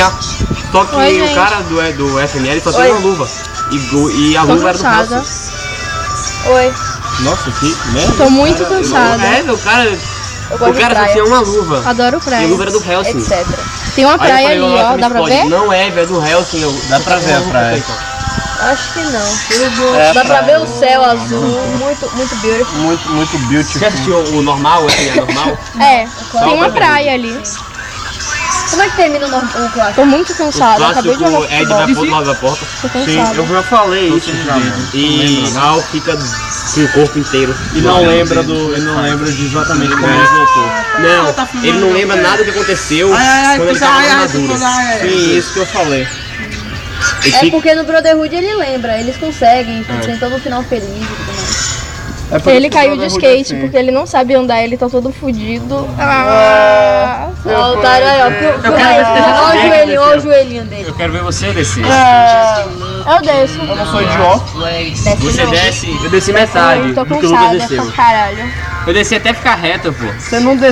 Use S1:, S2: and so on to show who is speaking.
S1: ganhar. Só que
S2: Oi,
S1: o cara do FNL só tem uma luva. E a
S2: Tô
S1: luva era do
S2: cansada.
S1: Helson.
S3: Oi.
S4: Nossa, que merda.
S2: Tô muito cansada.
S1: O cara
S3: Eu
S1: só
S3: gosto de praia,
S1: tinha uma luva.
S2: Adoro
S1: E a
S2: praia.
S1: luva era do Helson.
S3: etc.
S2: Tem uma
S1: Aí eu
S2: praia
S1: falei,
S2: ali,
S1: "Nossa,
S2: ó.
S1: me
S2: Dá pra
S1: explode."
S2: ver?
S1: Não é, velho, é do Helson.
S4: Dá pra ver a praia.
S3: Acho que não.
S4: É
S3: Dá pra
S4: praia.
S3: ver o céu azul, muito beautiful.
S4: Muito
S1: Você
S4: beautiful.
S1: assistiu o normal, o FNL normal?
S2: É,
S3: Claro.
S2: tem uma praia ali.
S3: Como é que termina o clássico?
S2: Tô muito
S1: O
S2: cansada. Acabei de
S1: clássico
S2: jogar
S1: Ed
S2: futebol.
S1: vai pro outro lado da porta.
S2: Tô
S4: Sim,
S2: cansada.
S4: eu já falei isso já, mano.
S1: E Al fica com o corpo inteiro.
S4: E não lembra de exatamente como ele voltou.
S1: Não, ele não lembra nada do que aconteceu quando ele tava na armadura.
S4: Sim, isso que eu falei.
S1: Ele
S3: É
S1: fica-
S3: porque no Brotherhood ele lembra, eles conseguem, tem todo um final feliz e tudo mais.
S4: É por
S2: Ele
S4: isso que
S2: caiu
S4: o
S2: de
S4: Brotherhood
S2: skate
S4: é assim.
S2: porque ele não sabe andar, ele tá todo fudido. Ah,
S3: Ó, o otário aí, ó. Olha o joelhinho dele.
S1: Eu quero ver você descer.
S2: eu desço.
S4: Eu não sou idiota.
S1: Você desce, eu desci metade
S2: Tô
S1: do que o Lucas
S2: cansada
S1: desceu.
S2: pra caralho.
S1: Eu desci até ficar reta, pô.
S4: Você não desceu.